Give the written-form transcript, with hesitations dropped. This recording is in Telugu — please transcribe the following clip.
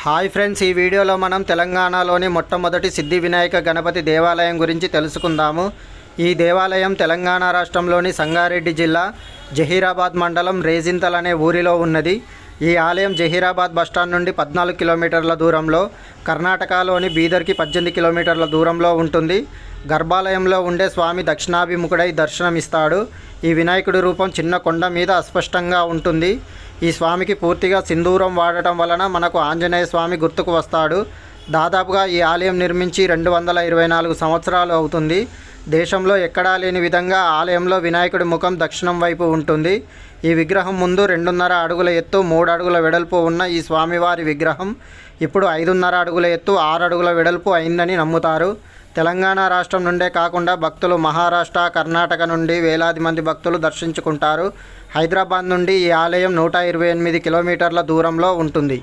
హాయ్ ఫ్రెండ్స్, ఈ వీడియోలో మనం తెలంగాణలోని మొట్టమొదటి సిద్ధి వినాయక గణపతి దేవాలయం గురించి తెలుసుకుందాము. ఈ దేవాలయం తెలంగాణ రాష్ట్రంలోని సంగారెడ్డి జిల్లా జహీరాబాద్ మండలం రేజింతల్ అనే ఊరిలో ఉన్నది. ఈ ఆలయం జహీరాబాద్ బస్టాండ్ నుండి 14 కిలోమీటర్ల దూరంలో, కర్ణాటకలోని బీదర్కి 18 కిలోమీటర్ల దూరంలో ఉంటుంది. గర్భాలయంలో ఉండే స్వామి దక్షిణాభిముఖుడై దర్శనమిస్తాడు. ఈ వినాయకుడి రూపం చిన్న కొండ మీద అస్పష్టంగా ఉంటుంది. ఈ స్వామికి పూర్తిగా సింధూరం వాడటం వలన మనకు ఆంజనేయ స్వామి గుర్తుకు వస్తాడు. దాదాపుగా ఈ ఆలయం నిర్మించి 224 సంవత్సరాలు అవుతుంది. దేశంలో ఎక్కడా లేని విధంగా ఆలయంలో వినాయకుడి ముఖం దక్షిణం వైపు ఉంటుంది. ఈ విగ్రహం ముందు 2.5 అడుగుల ఎత్తు, 3 అడుగుల వెడల్పు ఉన్న ఈ స్వామివారి విగ్రహం ఇప్పుడు 5.5 అడుగుల ఎత్తు, 6 అడుగుల వెడల్పు అయిందని నమ్ముతారు. తెలంగాణ రాష్ట్రం నుండే కాకుండా భక్తులు మహారాష్ట్ర, కర్ణాటక నుండి వేలాది మంది భక్తులు దర్శించుకుంటారు. హైదరాబాద్ నుండి ఈ ఆలయం 128 కిలోమీటర్ల దూరంలో ఉంటుంది.